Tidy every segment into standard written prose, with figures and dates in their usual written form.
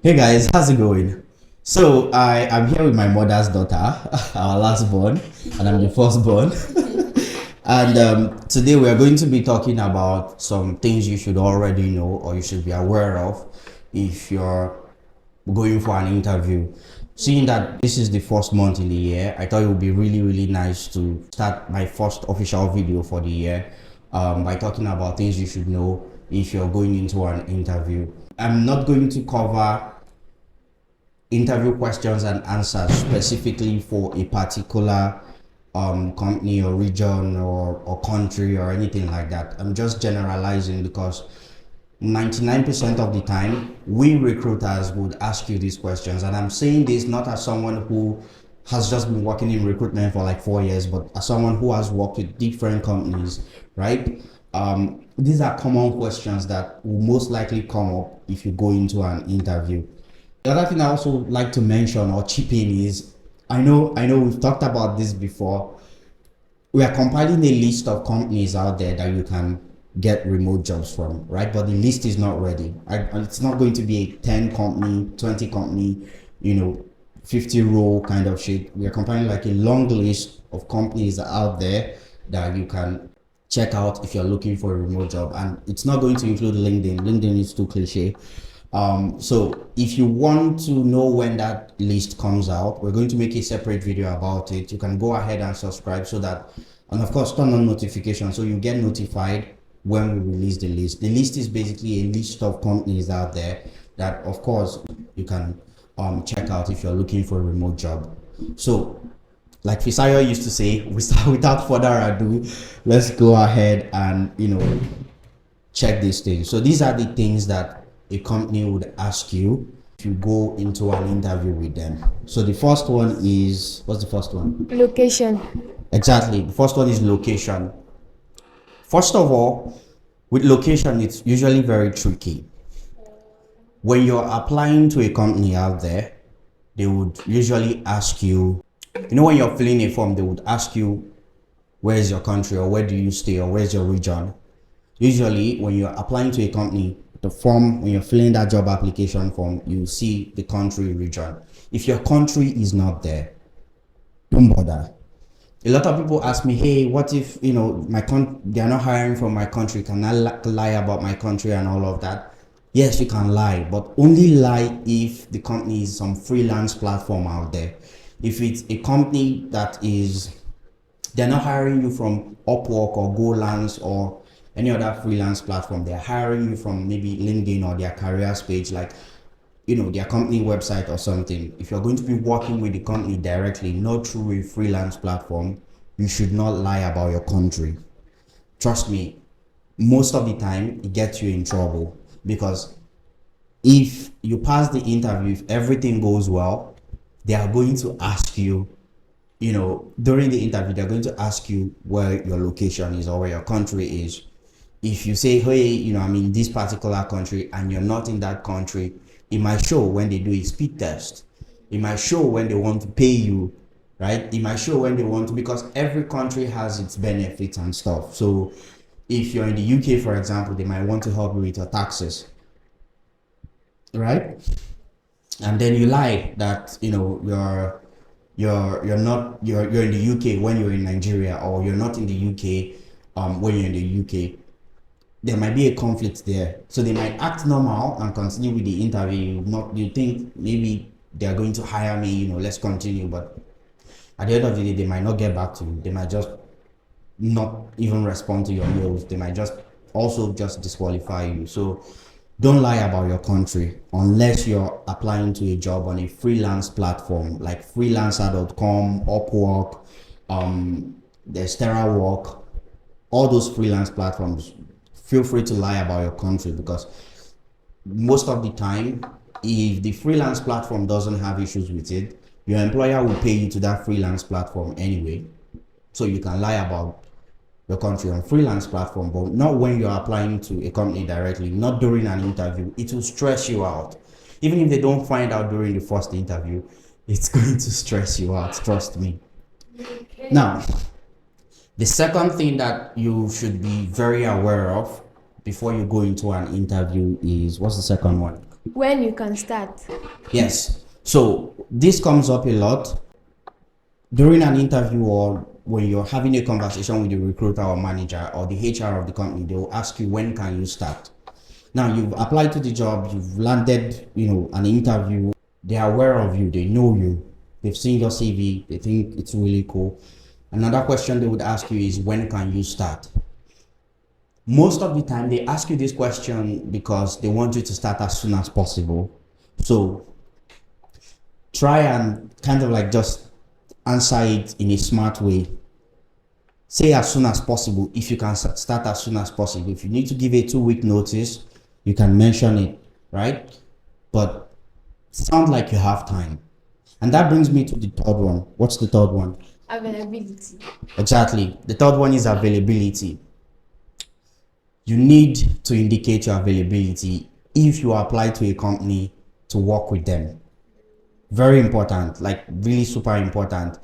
Hey guys, how's it going? So I am here with my mother's daughter, our last born, and I'm the firstborn. And today we are going to be talking about some things you should already know or you should be aware of if you're going for an interview. Seeing that this is the first month in the year, I thought it would be really nice to start my first official video for the year by talking about things you should know if you're going into an interview. I'm not going to cover interview questions and answers specifically for a particular company or region or country or anything like that. I'm just generalizing because 99% of the time we recruiters would ask you these questions, and I'm saying this not as someone who has just been working in recruitment for like 4 years, but as someone who has worked with different companies, right? These are common questions that will most likely come up if you go into an interview. The other thing I also like to mention or chip in is I know we've talked about this before. We are compiling a list of companies out there that you can get remote jobs from, right? But the list is not ready. It's not going to be a 10 company, 20 company, 50 row kind of shit. We are compiling like a long list of companies out there that you can check out if you're looking for a remote job. And it's not going to include LinkedIn. LinkedIn is too cliche. So if you want to know when that list comes out, we're going to make a separate video about it. You can go ahead and subscribe and of course turn on notifications so you get notified when we release the list. The list is basically a list of companies out there that of course you can check out if you're looking for a remote job. So like Fisayo used to say, without further ado, let's go ahead and check these things. So these are the things that a company would ask you if you go into an interview with them. So the first one is, what's the first one? Location. Exactly. The first one is location. First of all, with location, it's usually very tricky. When you're applying to a company out there, they would usually ask you, when you're filling a form, they would ask you, where is your country or where do you stay or where's your region? Usually, when you're applying to a company, the form, when you're filling that job application form, you see the country region. If your country is not there, don't bother. A lot of people ask me, hey, what if they are not hiring from my country? Can I lie about my country and all of that? Yes, you can lie, but only lie if the company is some freelance platform out there. If it's a company that they're not hiring you from Upwork or Golance or any other freelance platform, they're hiring you from maybe LinkedIn or their careers page, like their company website or something. If you're going to be working with the company directly, not through a freelance platform, you should not lie about your country. Trust me, most of the time it gets you in trouble, because if you pass the interview, if everything goes well, they are going to ask you, during the interview, they're going to ask you where your location is or where your country is. If you say, hey, I'm in this particular country and you're not in that country, it might show when they do a speed test. It might show when they want to pay you, right? It might show when they want to, because every country has its benefits and stuff. So if you're in the UK, for example, they might want to help you with your taxes, right? And then you lie that you're in the UK when you're in Nigeria, or you're not in the UK when you're in the UK. There might be a conflict there, so they might act normal and continue with the interview. You think maybe they're going to hire me, let's continue, but at the end of the day they might not get back to you. They might just not even respond to your mails. They might just disqualify you. So don't lie about your country unless you're applying to a job on a freelance platform like freelancer.com, Upwork, there's TerraWork, all those freelance platforms. Feel free to lie about your country, because most of the time, if the freelance platform doesn't have issues with it, your employer will pay you to that freelance platform anyway. So you can lie about your country on freelance platform, but not when you're applying to a company directly, not during an interview. It will stress you out. Even if they don't find out during the first interview, it's going to stress you out, trust me. Now, the second thing that you should be very aware of before you go into an interview is, what's the second one? When you can start. Yes. So this comes up a lot during an interview or when you're having a conversation with the recruiter or manager or the HR of the company. They will ask you, when can you start? Now you've applied to the job, you've landed, an interview. They are aware of you, they know you, they've seen your CV, they think it's really cool. Another question they would ask you is, when can you start? Most of the time they ask you this question because they want you to start as soon as possible. So try and kind of like just answer it in a smart way. Say as soon as possible if you can start as soon as possible. If you need to give a 2-week notice, you can mention it, right? But sound like you have time. And that brings me to the third one. What's the third one? Availability. Exactly. The third one is availability. You need to indicate your availability if you apply to a company to work with them. Very important, like really super important.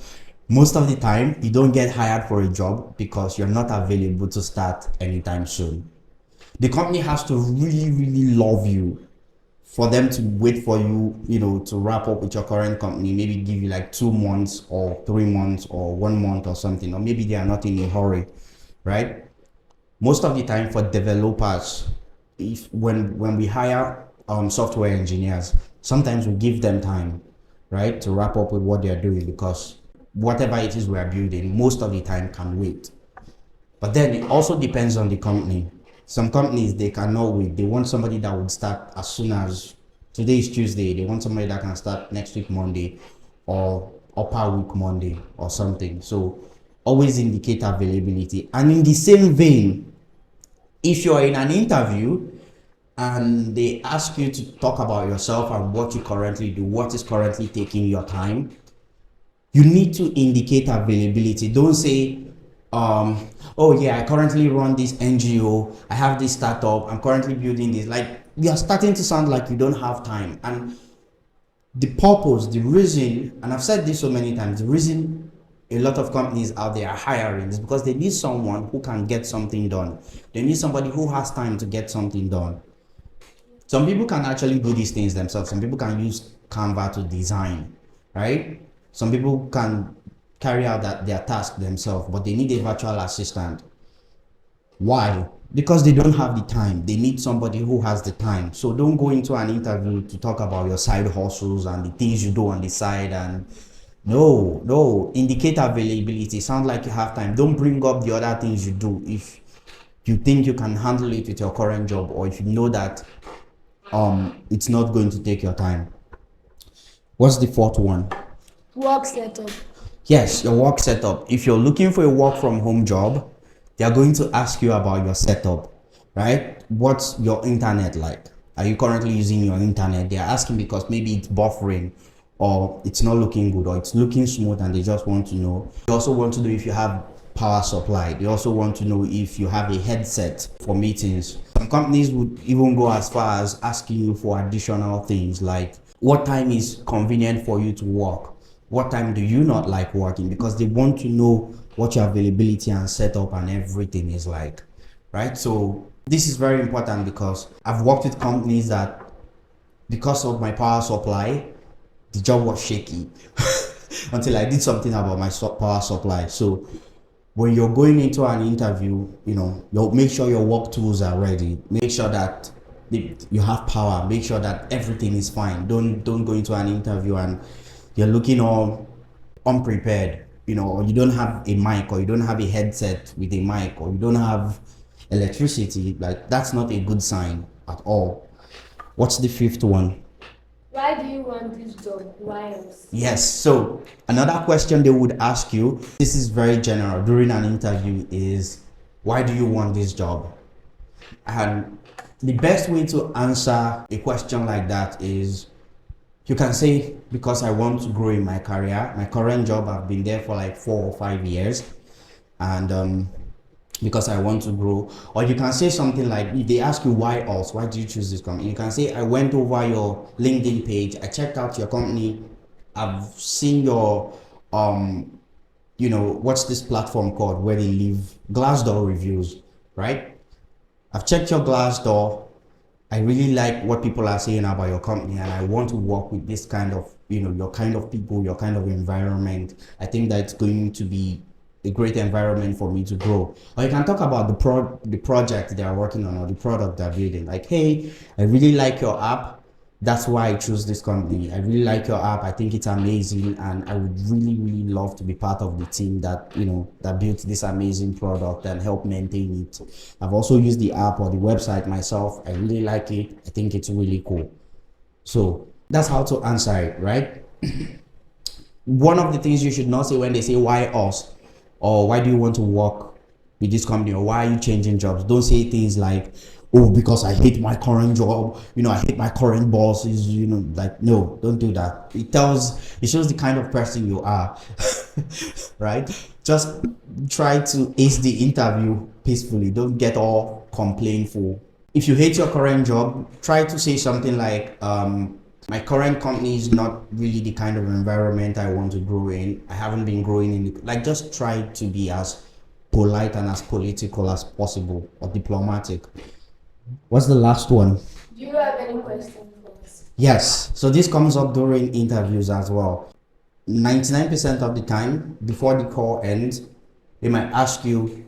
Most of the time, you don't get hired for a job because you're not available to start anytime soon. The company has to really, really love you for them to wait for you, to wrap up with your current company, maybe give you like 2 months or 3 months or 1 month or something, or maybe they are not in a hurry, right? Most of the time for developers, if when we hire software engineers, sometimes we give them time, right, to wrap up with what they are doing, because whatever it is we are building most of the time can wait. But then it also depends on the company. Some companies, they cannot wait. They want somebody that would start as soon as today is Tuesday. They want somebody that can start next week Monday or upper week Monday or something. So always indicate availability. And in the same vein, if you're in an interview and they ask you to talk about yourself and what you currently do, what is currently taking your time, you need to indicate availability. Don't say, oh yeah, I currently run this NGO, I have this startup, I'm currently building this. Like, you're starting to sound like you don't have time. And the purpose, the reason, and I've said this so many times, the reason a lot of companies out there are hiring is because they need someone who can get something done. They need somebody who has time to get something done. Some people can actually do these things themselves. Some people can use Canva to design, right? Some people can carry out their task themselves, but they need a virtual assistant. Why? Because they don't have the time. They need somebody who has the time. So don't go into an interview to talk about your side hustles and the things you do on the side. And no, indicate availability. Sound like you have time. Don't bring up the other things you do if you think you can handle it with your current job, or if you know that it's not going to take your time. What's the fourth one? Work setup. Yes, your work setup. If you're looking for a work from home job, they are going to ask you about your setup, right? What's your internet like? Are you currently using your internet? They are asking because maybe it's buffering, or it's not looking good, or it's looking smooth, and they just want to know. They also want to know if you have power supply. They also want to know if you have a headset for meetings. Some companies would even go as far as asking you for additional things like, what time is convenient for you to work? What time do you not like working? Because they want to know what your availability and setup and everything is like, right? So this is very important because I've worked with companies that, because of my power supply, the job was shaky until I did something about my power supply. So when you're going into an interview, you'll make sure your work tools are ready. Make sure that you have power. Make sure that everything is fine. Don't go into an interview and you're looking all unprepared, or you don't have a mic, or you don't have a headset with a mic, or you don't have electricity. Like, that's not a good sign at all. What's the fifth one? Why do you want this job? Why else? Yes, so another question they would ask you, this is very general during an interview, is, why do you want this job? And the best way to answer a question like that is, you can say, because I want to grow in my career. My current job, I've been there for like 4 or 5 years, and because I want to grow. Or you can say something like, if they ask you why else, why do you choose this company, you can say, I went over your LinkedIn page, I checked out your company, I've seen your what's this platform called where they leave Glassdoor reviews, right? I've checked your Glassdoor I really like what people are saying about your company, and I want to work with this kind of, your kind of people, your kind of environment. I think that's going to be a great environment for me to grow. Or you can talk about the project they are working on, or the product they're building. Like, hey, I really like your app. That's why I chose this company. I really like your app. I think it's amazing, and I would really, really love to be part of the team that that built this amazing product and help maintain it. I've also used the app or the website myself. I really like it. I think it's really cool. So that's how to answer it, right? One of the things you should not say when they say why us, or why do you want to work with this company, or why are you changing jobs, don't say things like, oh, because I hate my current job, I hate my current boss, like, no, don't do that. It shows the kind of person you are. Right? Just try to ace the interview peacefully. Don't get all complainful. If you hate your current job, try to say something like, my current company is not really the kind of environment I want to grow in. I haven't been growing in it. Like, just try to be as polite and as political as possible, or diplomatic. What's the last one? Do you have any questions for us? Yes. So this comes up during interviews as well. 99% of the time, before the call ends, they might ask you,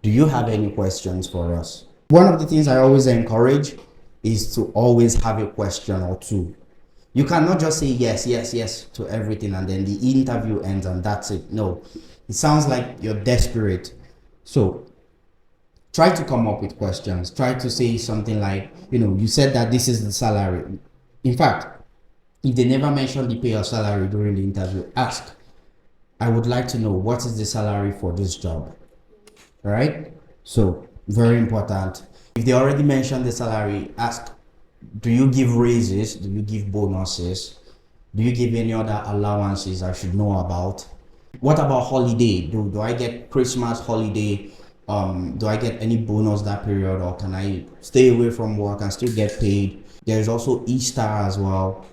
do you have any questions for us? One of the things I always encourage is to always have a question or two. You cannot just say yes, yes, yes to everything and then the interview ends and that's it. No, it sounds like you're desperate. So try to come up with questions. Try to say something like, you said that this is the salary. In fact, if they never mention the pay or salary during the interview, ask, I would like to know, what is the salary for this job? All right? So very important. If they already mentioned the salary, ask, do you give raises? Do you give bonuses? Do you give any other allowances I should know about? What about holiday? Do I get Christmas holiday? Do I get any bonus that period, or can I stay away from work and still get paid? There's also Easter as well.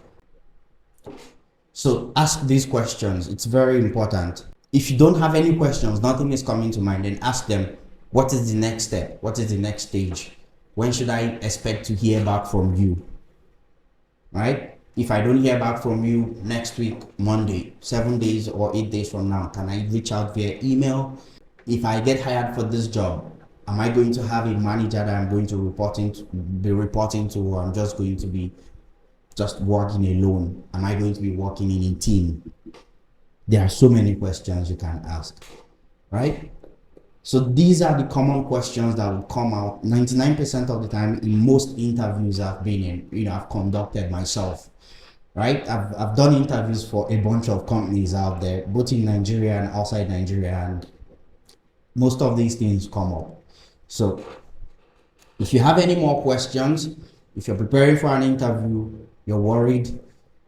So ask these questions. It's very important. If you don't have any questions, nothing is coming to mind, then ask them, what is the next step? What is the next stage? When should I expect to hear back from you? Right? If I don't hear back from you next week, Monday, 7 days or 8 days from now, can I reach out via email? If I get hired for this job, am I going to have a manager that I'm going to be reporting to, or I'm just going to be just working alone? Am I going to be working in a team? There are so many questions you can ask, right? So these are the common questions that will come out 99% of the time in most interviews I've been in, I've conducted myself, right? I've done interviews for a bunch of companies out there, both in Nigeria and outside Nigeria, and most of these things come up. So if you have any more questions, if you're preparing for an interview, you're worried,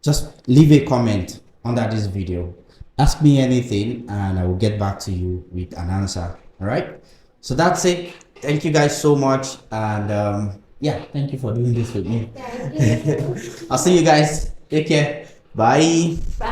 just leave a comment under this video. Ask me anything and I will get back to you with an answer. All right, so that's it. Thank you guys so much, and yeah, thank you for doing this with me. Thank you. I'll see you guys. Take care. Bye. Bye.